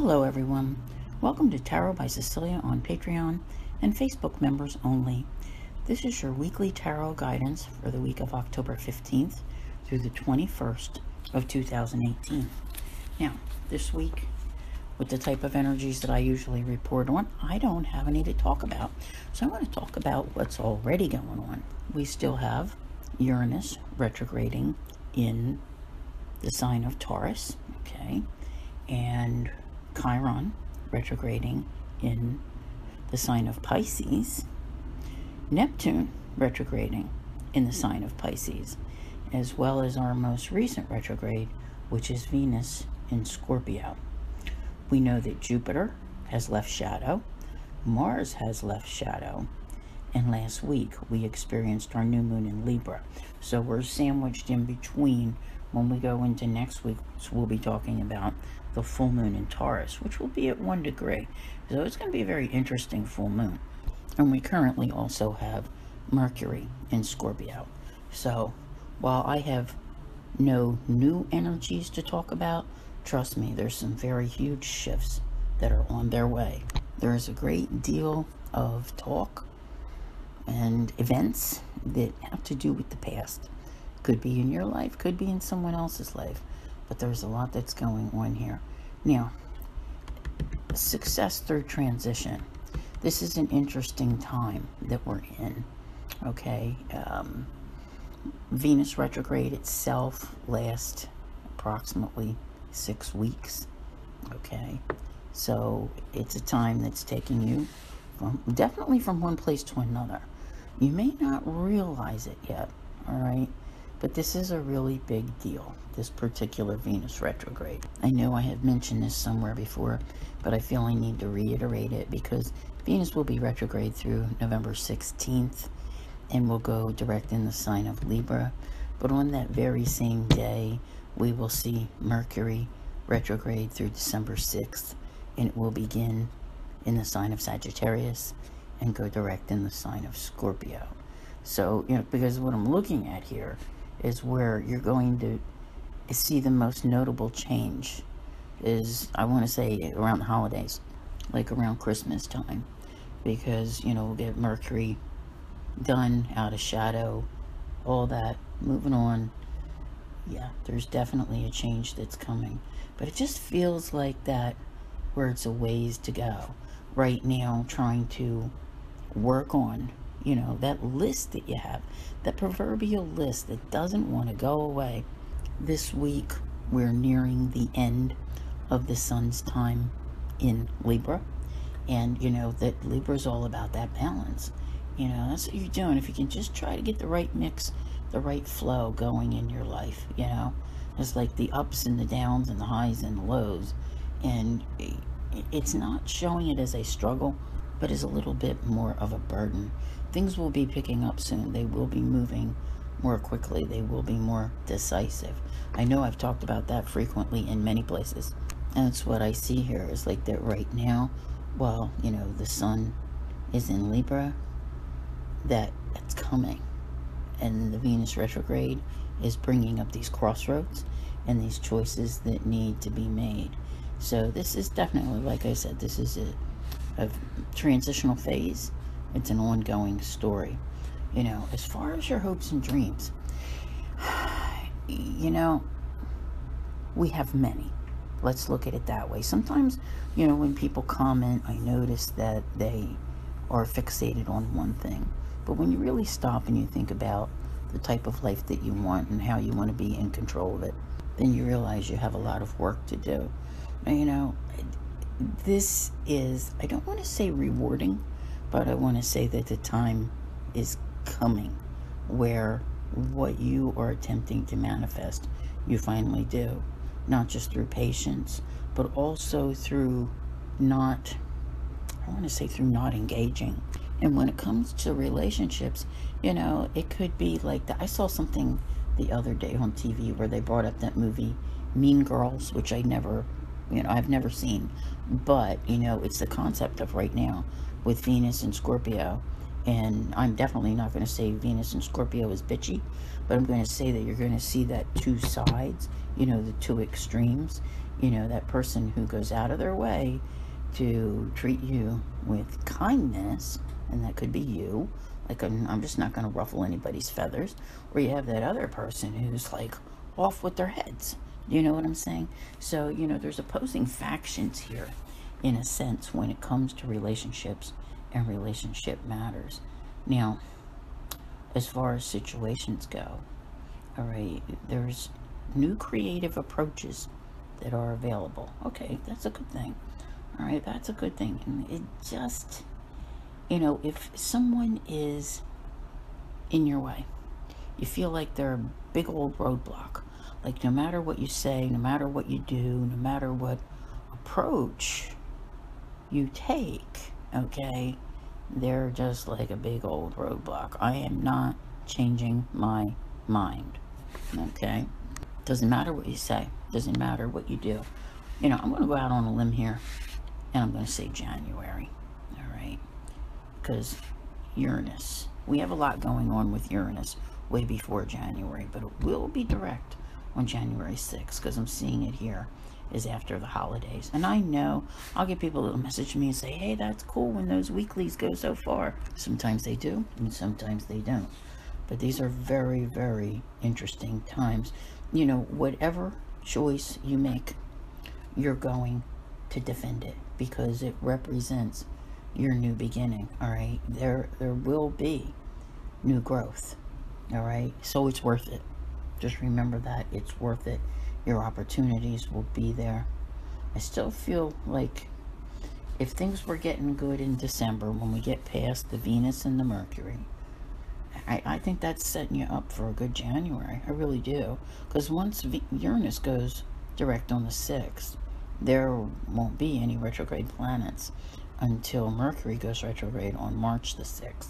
Hello everyone. Welcome to Tarot by Cecilia on Patreon and Facebook members only. This is your weekly tarot guidance for the week of October 15th through the 21st of 2018. Now, this week, with the type of energies that I usually report on, I don't have any to talk about. So I want to talk about what's already going on. We still have Uranus retrograding in the sign of Taurus, okay, and Chiron retrograding in the sign of Pisces, Neptune retrograding in the sign of Pisces, as well as our most recent retrograde, which is Venus in Scorpio. We know that Jupiter has left shadow, Mars has left shadow, and last week we experienced our new moon in Libra. So we're sandwiched in between. When we go into next week, we'll be talking about the full moon in Taurus, which will be at 1 degree. So it's going to be a very interesting full moon. And we currently also have Mercury in Scorpio. So while I have no new energies to talk about, trust me, there's some very huge shifts that are on their way. There is a great deal of talk and events that have to do with the past. Could be in your life, could be in someone else's life, but there's a lot that's going on here. Now, success through transition. This is an interesting time that we're in, okay? Venus retrograde itself lasts approximately 6 weeks, okay? So it's a time that's taking you definitely from one place to another. You may not realize it yet, all right? But this is a really big deal, this particular Venus retrograde. I know I have mentioned this somewhere before, but I feel I need to reiterate it because Venus will be retrograde through November 16th and will go direct in the sign of Libra. But on that very same day, we will see Mercury retrograde through December 6th, and it will begin in the sign of Sagittarius and go direct in the sign of Scorpio. So, because what I'm looking at here is where you're going to see the most notable change is, I want to say, around the holidays, like around Christmas time, because, we'll get Mercury done, out of shadow, all that, moving on. Yeah, there's definitely a change that's coming, but it just feels like that where it's a ways to go. Right now, trying to work on that list that you have, that proverbial list that doesn't want to go away. This week, we're nearing the end of the sun's time in Libra. And, that Libra's all about that balance. That's what you're doing. If you can just try to get the right mix, the right flow going in your life, it's like the ups and the downs and the highs and the lows. And it's not showing it as a struggle, but as a little bit more of a burden. Things will be picking up soon. They will be moving more quickly. They will be more decisive. I know I've talked about that frequently in many places. And that's what I see here is like that right now, while, the sun is in Libra, that's coming. And the Venus retrograde is bringing up these crossroads and these choices that need to be made. So this is definitely, like I said, this is a transitional phase. It's an ongoing story. As far as your hopes and dreams, we have many. Let's look at it that way. Sometimes, when people comment, I notice that they are fixated on one thing. But when you really stop and you think about the type of life that you want and how you want to be in control of it, then you realize you have a lot of work to do. This is, I don't want to say rewarding, but I want to say that the time is coming where what you are attempting to manifest, you finally do. Not just through patience, but also through not engaging. And when it comes to relationships, it could be like that. I saw something the other day on TV where they brought up that movie Mean Girls, which I've never seen, but it's the concept of right now with Venus and Scorpio. And I'm definitely not going to say Venus and Scorpio is bitchy, but I'm going to say that you're going to see that two sides, the two extremes, You know, that person who goes out of their way to treat you with kindness, and that could be you. Like, I'm just not going to ruffle anybody's feathers. Or you have that other person who's like off with their heads. You know what I'm saying? So, you know, there's opposing factions here, in a sense, when it comes to relationships and relationship matters. Now, as far as situations go, all right, there's new creative approaches that are available. Okay, that's a good thing. All right, that's a good thing. And it just, you know, if someone is in your way, you feel like they're a big old roadblock. Like, no matter what you say, no matter what you do, no matter what approach you take, okay, they're just like a big old roadblock. I am not changing my mind, okay? Doesn't matter what you say, doesn't matter what you do. You know, I'm going to go out on a limb here, and I'm going to say January, all right? Because Uranus, we have a lot going on with Uranus way before January, but it will be direct on January 6th, because I'm seeing it here is after the holidays. And I know I'll get people that'll message me and say, hey, that's cool when those weeklies go so far. Sometimes they do, and sometimes they don't. But these are very, very interesting times. You know, whatever choice you make, you're going to defend it, because it represents your new beginning, all right? There will be new growth, all right? So it's worth it. Just remember that it's worth it. Your opportunities will be there. I still feel like if things were getting good in December, when we get past the Venus and the Mercury, I think that's setting you up for a good January. I really do. Because once Uranus goes direct on the 6th, there won't be any retrograde planets until Mercury goes retrograde on March the 6th.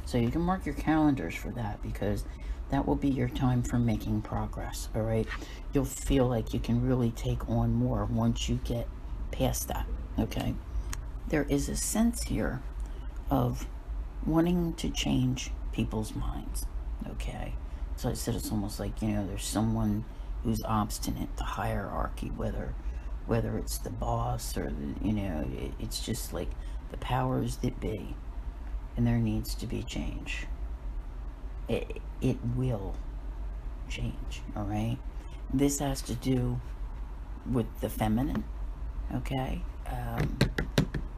So you can mark your calendars for that, because that will be your time for making progress, all right? You'll feel like you can really take on more once you get past that, okay? There is a sense here of wanting to change people's minds, okay? So I said it's almost like, you know, there's someone who's obstinate, the hierarchy, whether it's the boss or, you know, it's just like the powers that be, and there needs to be change. It will change, all right? This has to do with the feminine, okay?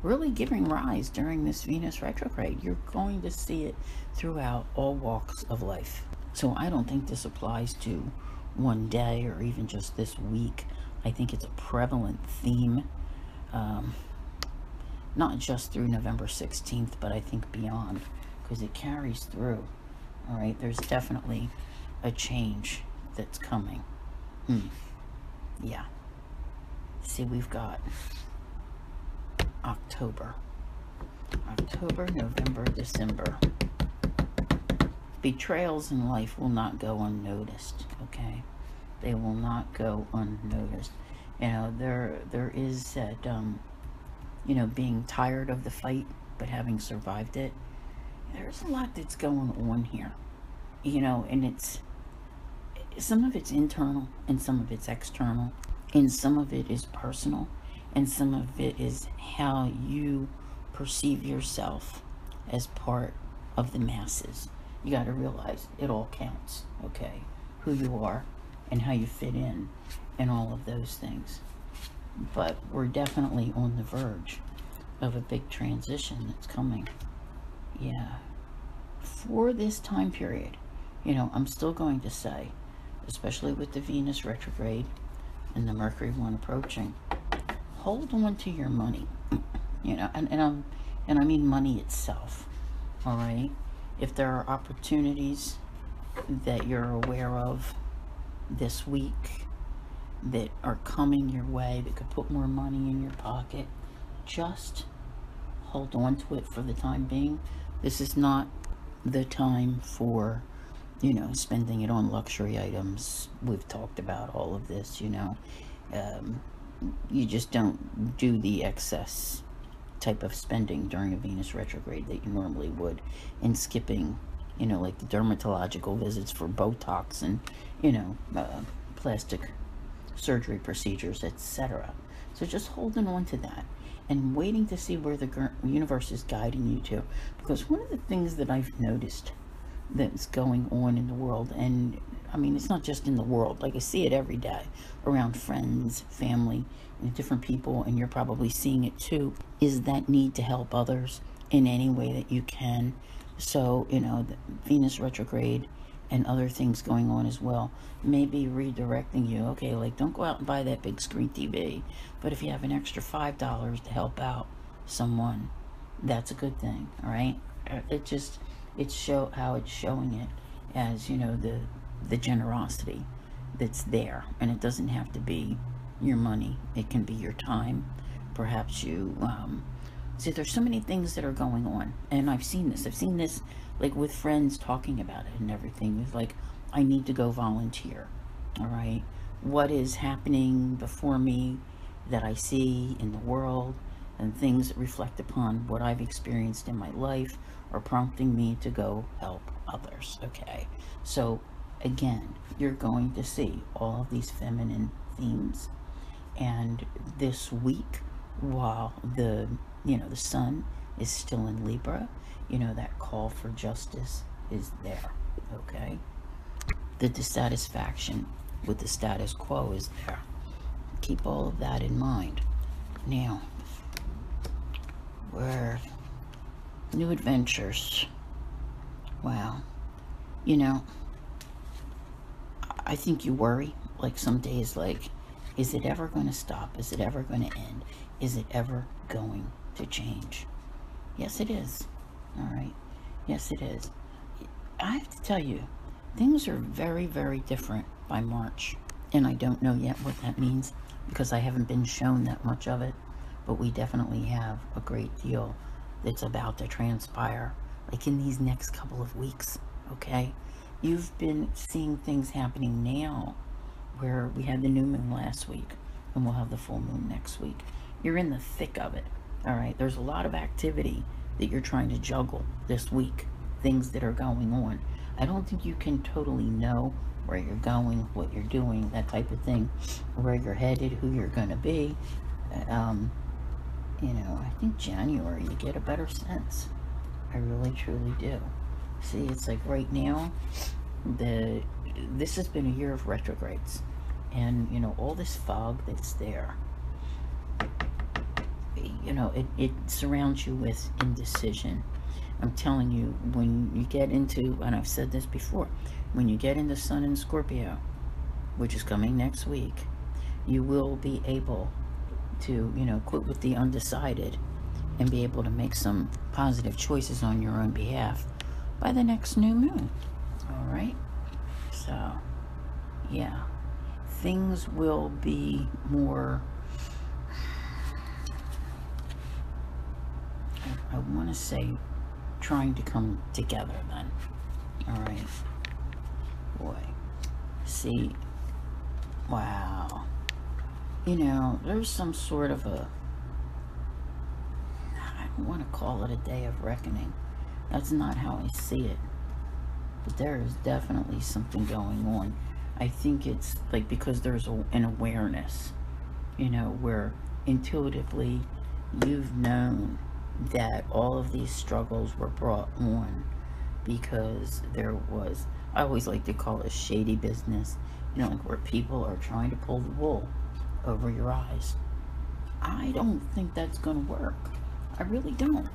Really giving rise during this Venus retrograde. You're going to see it throughout all walks of life. So I don't think this applies to one day or even just this week. I think it's a prevalent theme, not just through November 16th, but I think beyond, because it carries through. All right, there's definitely a change that's coming. Yeah. See, we've got October, November, December. Betrayals in life will not go unnoticed, okay? They will not go unnoticed. You know, there is that, you know, being tired of the fight, but having survived it. There's a lot that's going on here, you know, and it's, some of it's internal and some of it's external, and some of it is personal, and some of it is how you perceive yourself as part of the masses. You got to realize it all counts, okay? Who you are and how you fit in and all of those things. But we're definitely on the verge of a big transition that's coming. Yeah. For this time period, you know, I'm still going to say, especially with the Venus retrograde and the Mercury one approaching, hold on to your money, you know, and I mean money itself, all right? If there are opportunities that you're aware of this week that are coming your way that could put more money in your pocket, just hold on to it for the time being. This is not the time for, you know, spending it on luxury items. We've talked about all of this, you know. You just don't do the excess type of spending during a Venus retrograde that you normally would, and skipping, you know, like the dermatological visits for Botox and, you know, plastic surgery procedures, etc. So just holding on to that and waiting to see where the universe is guiding you to. Because one of the things that I've noticed that's going on in the world, and I mean, it's not just in the world, like I see it every day around friends, family, and different people, and you're probably seeing it too, is that need to help others in any way that you can. So, you know, the Venus retrograde and other things going on as well may be redirecting you. Okay, like, don't go out and buy that big screen TV, but if you have an extra $5 to help out someone, that's a good thing. All right, it's show how it's showing it as, you know, the generosity that's there, and it doesn't have to be your money. It can be your time. Perhaps you see, there's so many things that are going on, and I've seen this like with friends talking about it and everything. It's like, I need to go volunteer. All right, what is happening before me that I see in the world, and things that reflect upon what I've experienced in my life are prompting me to go help others. Okay, so again, you're going to see all of these feminine themes, and this week, while the sun is still in Libra, that call for justice is there. Okay, the dissatisfaction with the status quo is there. Keep all of that in mind. Now, we're new adventures. Wow. I think you worry, like some days, like, is it ever going to stop? Is it ever going to end? Is it ever going to change? Yes, it is. All right. Yes, it is. I have to tell you, things are very, very different by March. And I don't know yet what that means, because I haven't been shown that much of it. But we definitely have a great deal that's about to transpire, like in these next couple of weeks. Okay? You've been seeing things happening now, where we had the new moon last week, and we'll have the full moon next week. You're in the thick of it. All right? There's a lot of activity that you're trying to juggle this week, things that are going on. I don't think you can totally know where you're going, what you're doing, that type of thing, where you're headed, who you're going to be. I think January you get a better sense. I really, truly do. See, it's like right now, this has been a year of retrogrades, and all this fog that's there, it surrounds you with indecision. I'm telling you, when you get into, and I've said this before, when you get into Sun in Scorpio, which is coming next week, you will be able to, quit with the undecided and be able to make some positive choices on your own behalf by the next new moon. All right? So, yeah. Things will be more, I want to say, trying to come together then. All right? Boy. See, wow. There's some sort of I don't want to call it a day of reckoning. That's not how I see it. But there is definitely something going on. I think it's like because there's an awareness, where intuitively you've known that all of these struggles were brought on because there was, I always like to call it shady business, like where people are trying to pull the wool over your eyes. I don't think that's going to work. I really don't.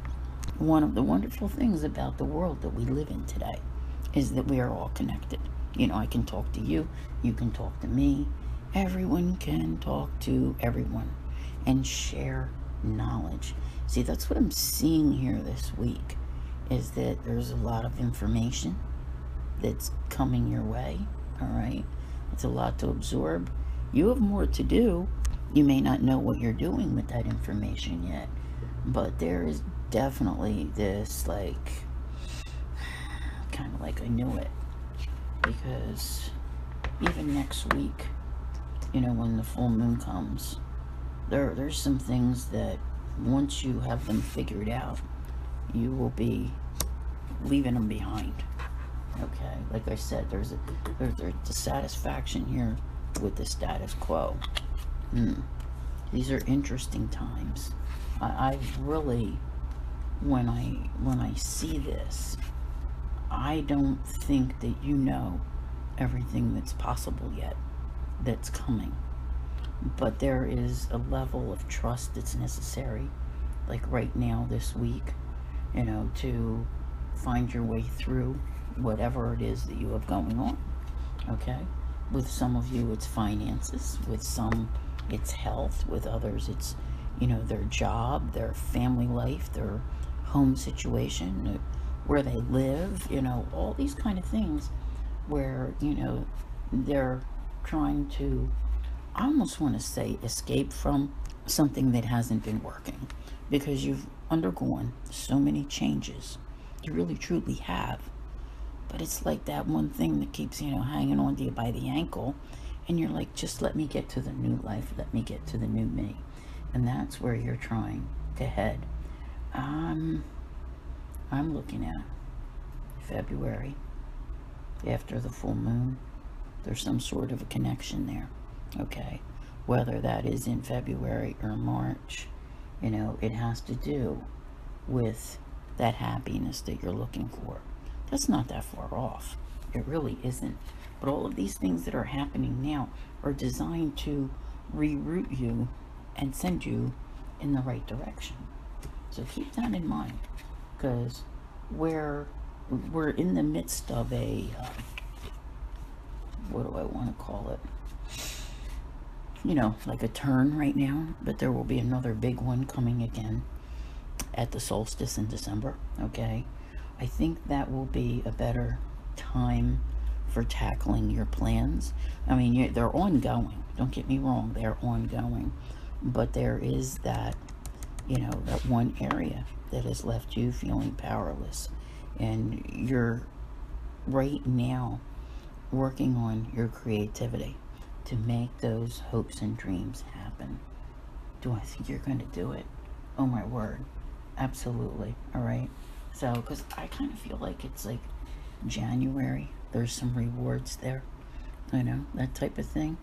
One of the wonderful things about the world that we live in today is that we are all connected. I can talk to you, you can talk to me, everyone can talk to everyone and share knowledge. See, that's what I'm seeing here this week, is that there's a lot of information that's coming your way. All right? It's a lot to absorb. You have more to do. You may not know what you're doing with that information yet, but there is definitely this, like, kind of like I knew it, because even next week, when the full moon comes, there's some things that once you have them figured out, you will be leaving them behind. Okay, like I said, there's a dissatisfaction here with the status quo. These are interesting times. I really, when I see this, I don't think that you know everything that's possible yet, that's coming. But there is a level of trust that's necessary, like right now, this week, to find your way through whatever it is that you have going on, okay? With some of you, it's finances. With some, it's health. With others, it's, their job, their family life, their home situation, where they live, all these kind of things where, they're trying to, I almost want to say, escape from something that hasn't been working, because you've undergone so many changes. You really truly have. But it's like that one thing that keeps, hanging on to you by the ankle, and you're like, just let me get to the new life, let me get to the new me. And that's where you're trying to head. I'm looking at February, after the full moon. There's some sort of a connection there, okay? Whether that is in February or March, it has to do with that happiness that you're looking for. That's not that far off. It really isn't. But all of these things that are happening now are designed to reroute you and send you in the right direction. So keep that in mind, because we're in the midst of a, what do I want to call it? Like a turn right now, but there will be another big one coming again at the solstice in December, okay? I think that will be a better time for tackling your plans. I mean, they're ongoing. Don't get me wrong, they're ongoing. But there is that, that one area that has left you feeling powerless. And you're right now working on your creativity to make those hopes and dreams happen. Do I think you're going to do it? Oh my word. Absolutely. All right. So, because I kind of feel like it's like January. There's some rewards there. That type of thing.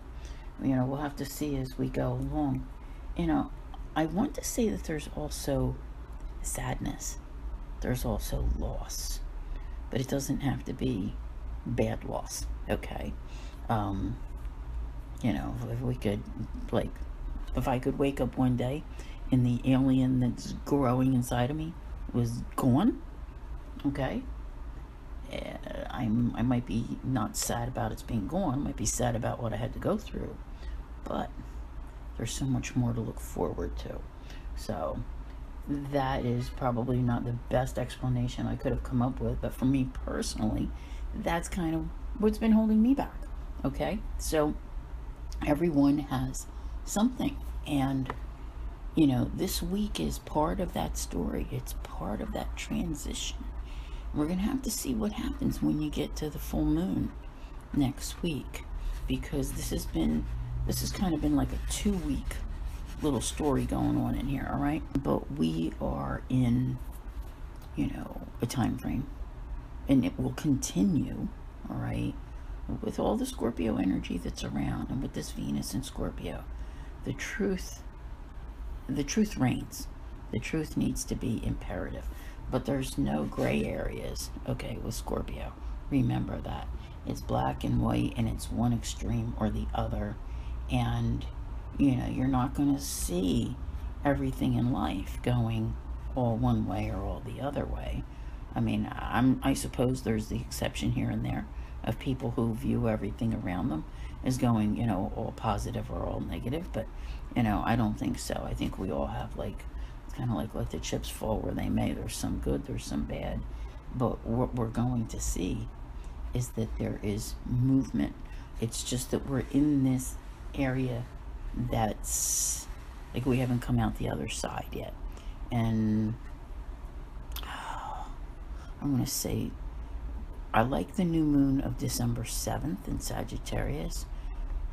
We'll have to see as we go along. I want to say that there's also sadness. There's also loss. But it doesn't have to be bad loss. Okay. If we could, like, if I could wake up one day and the alien that's growing inside of me was gone, okay, I might be not sad about its being gone. I might be sad about what I had to go through, but there's so much more to look forward to. So that is probably not the best explanation I could have come up with, but for me personally, that's kind of what's been holding me back. Okay, so everyone has something, and this week is part of that story. It's part of that transition. We're gonna have to see what happens when you get to the full moon next week, because this has kind of been like a 2-week little story going on in here. All right, but we are in a time frame, and it will continue, all right, with all the Scorpio energy that's around, and with this Venus in Scorpio. The truth reigns. The truth needs to be imperative, but there's no gray areas, okay, with Scorpio. Remember that. It's black and white, and it's one extreme or the other. And you're not going to see everything in life going all one way or all the other way. I mean, I suppose there's the exception here and there of people who view everything around them as going, all positive or all negative, but I don't think so. I think we all have, like, it's kind of like let the chips fall where they may. There's some good, there's some bad, but what we're going to see is that there is movement. It's just that we're in this area that's like we haven't come out the other side yet. And I'm going to say I like the new moon of December 7th in Sagittarius,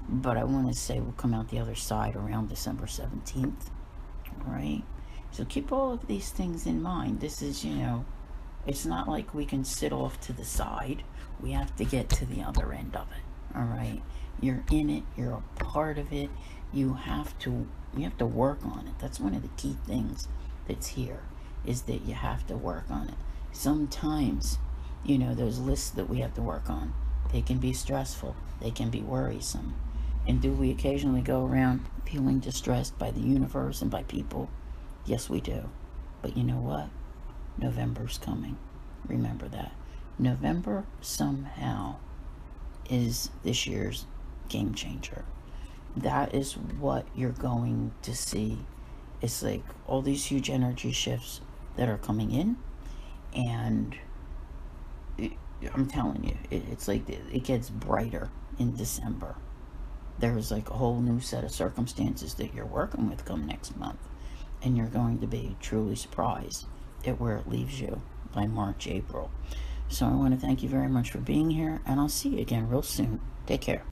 but I want to say we'll come out the other side around December 17th. All right, so keep all of these things in mind. This is, it's not like we can sit off to the side. We have to get to the other end of it. All right, you're in it, you're a part of it. You have to work on it. That's one of the key things that's here, is that you have to work on it. Sometimes, those lists that we have to work on, they can be stressful, they can be worrisome. And do we occasionally go around feeling distressed by the universe and by people? Yes, we do. But you know what? November's coming. Remember that. November somehow is this year's game changer. That is what you're going to see. It's like all these huge energy shifts that are coming in, and I'm telling you, it's like it gets brighter in December. There's like a whole new set of circumstances that you're working with come next month, and you're going to be truly surprised at where it leaves you by March, April. So I want to thank you very much for being here, and I'll see you again real soon. Take care.